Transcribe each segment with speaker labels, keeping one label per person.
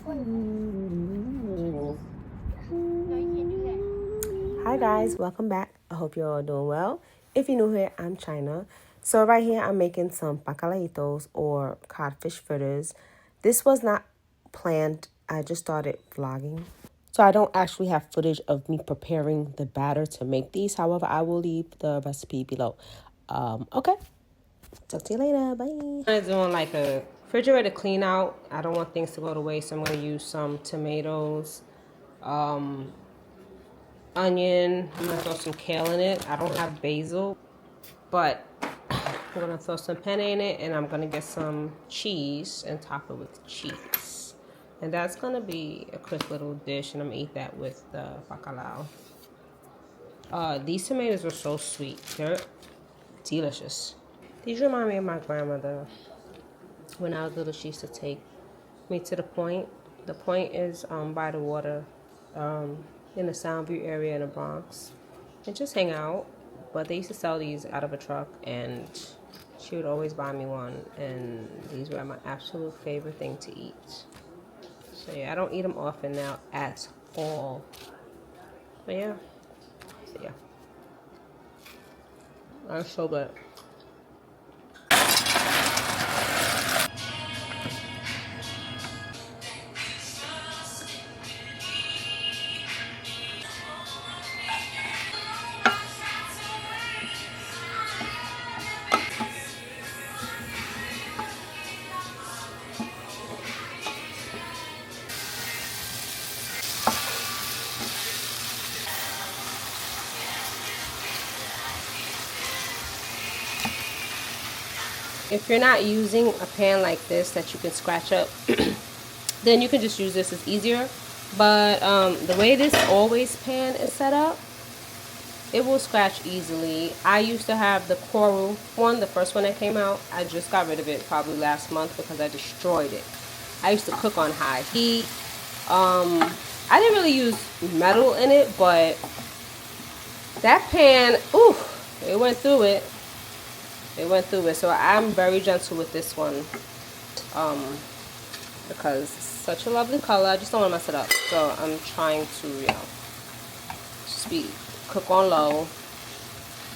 Speaker 1: Hi guys, welcome back. I hope you're all doing well. If you're new here, I'm Chyna. So right here, I'm making some pacalaitos or codfish fritters. This was not planned. I just started vlogging. So I don't actually have footage of me preparing the batter to make these. However, I will leave the recipe below. Okay. Talk to you later. Bye. I'm doing like a refrigerator clean out. I don't want things to go to waste. So I'm going to use some tomatoes, onion. I'm going to throw some kale in it. I don't have basil, but I'm going to throw some penne in it, and I'm going to get some cheese and top it with cheese. And that's going to be a quick little dish, and I'm going to eat that with the bacalao. These tomatoes are so sweet. They're delicious. These remind me of my grandmother. When I was little, she used to take me to the point. The point is by the water in the Soundview area in the Bronx. And just hang out. But they used to sell these out of a truck, and she would always buy me one. And these were my absolute favorite thing to eat. So yeah, I don't eat them often now at all. But yeah. So yeah. That's so good. If you're not using a pan like this that you can scratch up, then you can just use this. It's easier. But the way this always pan is set up, it will scratch easily. I used to have the coral one, the first one that came out. I just got rid of it probably last month because I destroyed it. I used to cook on high heat. I didn't really use metal in it, but that pan, ooh, it went through it. It went through it. So I'm very gentle with this one because it's such a lovely color. I just don't want to mess it up. So I'm trying to, you know, just cook on low.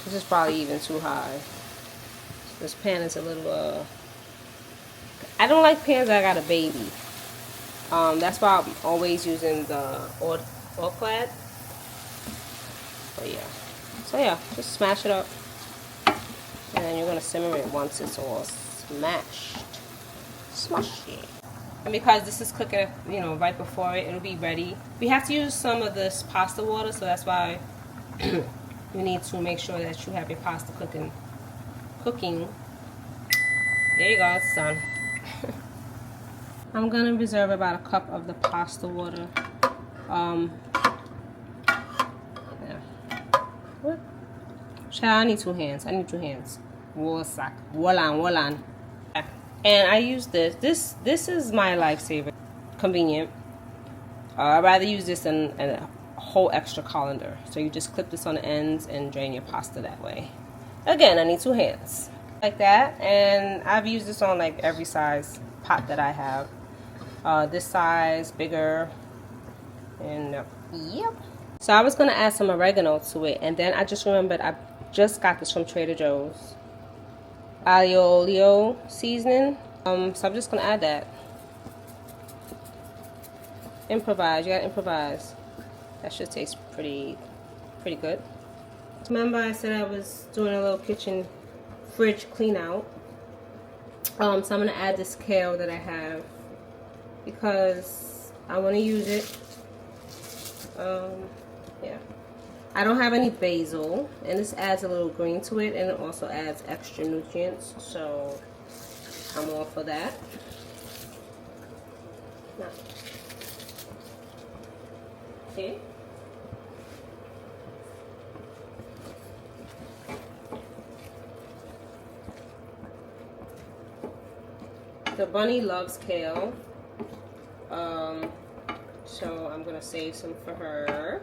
Speaker 1: This is probably even too high. This pan is a little, I don't like pans that got a baby. That's why I'm always using the Clad. But yeah. So yeah, just smash it up. And then you're going to simmer it once it's all smashed. Smushy. And because this is cooking, you know, right before it'll be ready. We have to use some of this pasta water, so that's why you need to make sure that you have your pasta cooking. There you go, it's done. I'm going to reserve about a cup of the pasta water. Yeah. What? Child, I need two hands. Wolan. And I use this. This is my lifesaver. Convenient. I'd rather use this than a whole extra colander. So you just clip this on the ends and drain your pasta that way. Again, I need two hands. Like that. And I've used this on like every size pot that I have. This size, bigger. And yep. So I was going to add some oregano to it. And then I just remembered I just got this from Trader Joe's. Aglio olio seasoning. So I'm just going to add that. Improvise. You got to improvise. That should taste pretty good. Remember I said I was doing a little kitchen fridge clean out. So I'm going to add this kale that I have because I want to use it. Yeah. I don't have any basil, and this adds a little green to it, and it also adds extra nutrients, so I'm all for that. Now, okay. The bunny loves kale, so I'm gonna save some for her.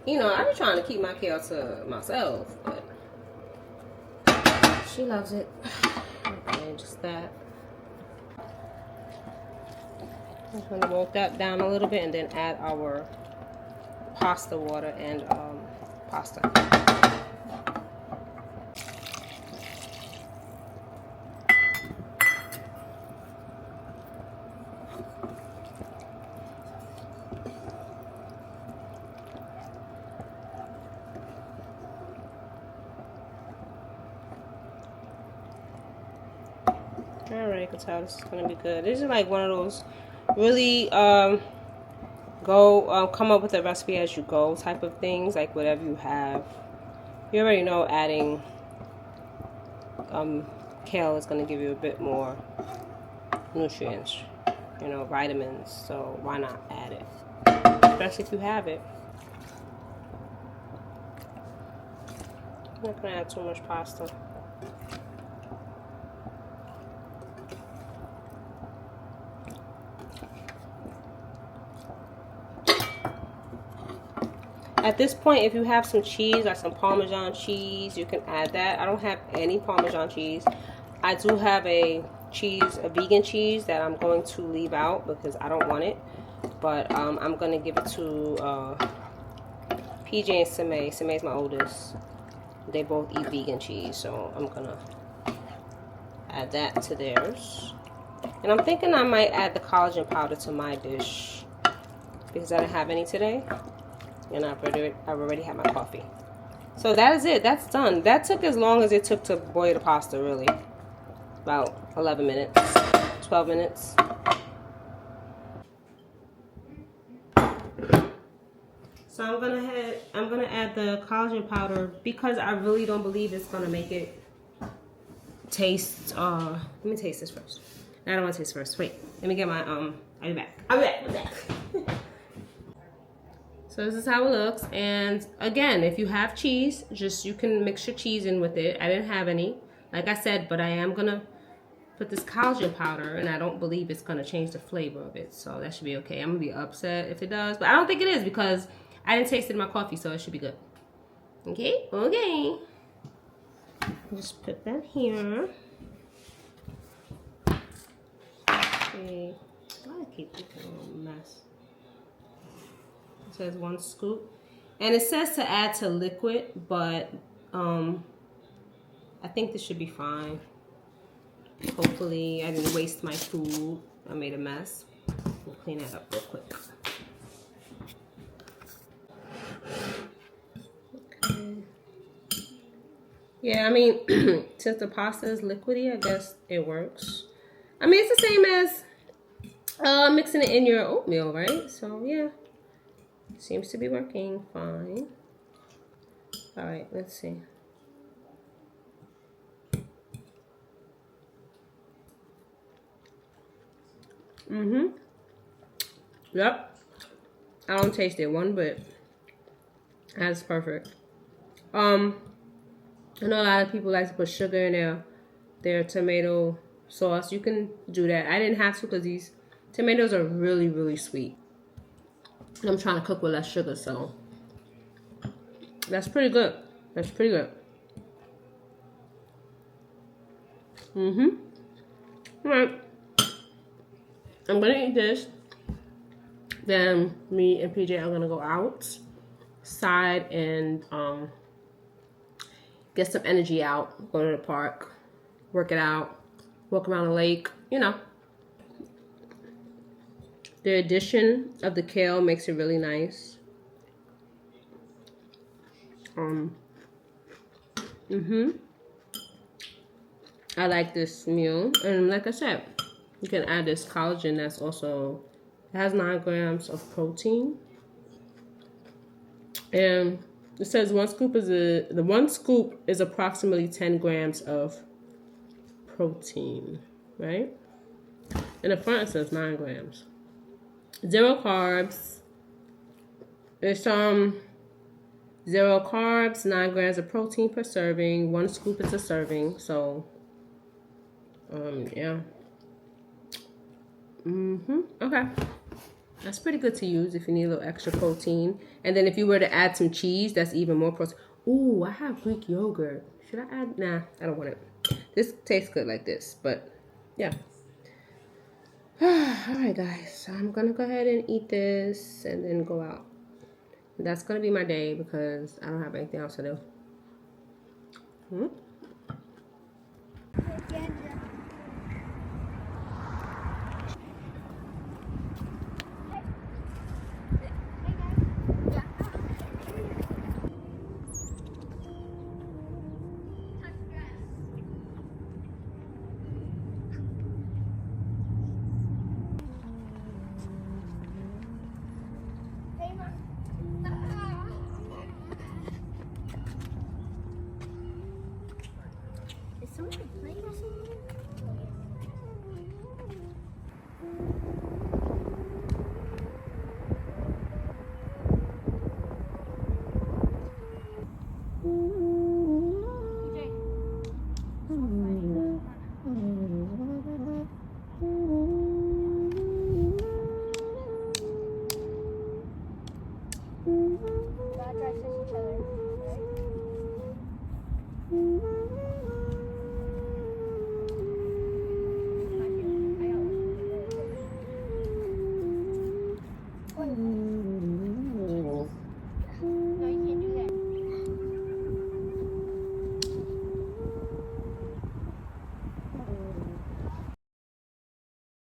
Speaker 1: You know, I be trying to keep my kale to myself, but she loves it. And just that. I'm gonna wilt that down a little bit and then add our pasta water and pasta. Alright, you can tell this is gonna be good. This is like one of those really come up with a recipe as you go type of things, like whatever you have. You already know adding kale is gonna give you a bit more nutrients, you know, vitamins, so why not add it? Especially if you have it. I'm not gonna add too much pasta. At this point, if you have some cheese, like some Parmesan cheese, you can add that. I don't have any Parmesan cheese. I do have a vegan cheese that I'm going to leave out because I don't want it. But I'm going to give it to PJ and Sime. Sime's my oldest. They both eat vegan cheese, so I'm going to add that to theirs. And I'm thinking I might add the collagen powder to my dish because I didn't have any today. And I've already had my coffee. So that is it. That's done. That took as long as it took to boil the pasta, really. About 11 minutes, 12 minutes. So I'm gonna add the collagen powder because I really don't believe it's gonna make it taste. Let me taste this first. I don't want to taste first. Wait, let me get my I'll be back. I'll be back. So this is how it looks, and again, if you have cheese, you can mix your cheese in with it. I didn't have any, like I said, but I am gonna put this collagen powder, and I don't believe it's gonna change the flavor of it, so that should be okay. I'm gonna be upset if it does, but I don't think it is because I didn't taste it in my coffee, so it should be good. Okay, okay. Just put that here. Okay, why do I keep making a little mess? It says 1 scoop, and it says to add to liquid, but I think this should be fine. Hopefully I didn't waste my food. I made a mess. We'll clean that up real quick. Okay. Yeah, I mean, since the pasta is liquidy, I guess it works. I mean, it's the same as mixing it in your oatmeal, right? So yeah. Seems to be working fine. All right, let's see. Yep. I don't taste it one bit. That's perfect. I know a lot of people like to put sugar in their tomato sauce. You can do that. I didn't have to because these tomatoes are really, really sweet. I'm trying to cook with less sugar, so that's pretty good. That's pretty good. Alright. I'm gonna eat this. Then me and PJ are gonna go outside and get some energy out. Go to the park, work it out, walk around the lake, you know. The addition of the kale makes it really nice. I like this meal, and like I said, you can add this collagen that's also, it has 9 grams of protein, and it says 1 scoop is approximately 10 grams of protein, right? In the front it says 9 grams. 0 carbs. It's 0 carbs, 9 grams of protein per serving. 1 scoop is a serving. So, yeah. Okay. That's pretty good to use if you need a little extra protein. And then if you were to add some cheese, that's even more protein. Ooh, I have Greek yogurt. Should I add? Nah, I don't want it. This tastes good like this, but yeah. Alright guys, so I'm gonna go ahead and eat this and then go out. That's gonna be my day because I don't have anything else to do.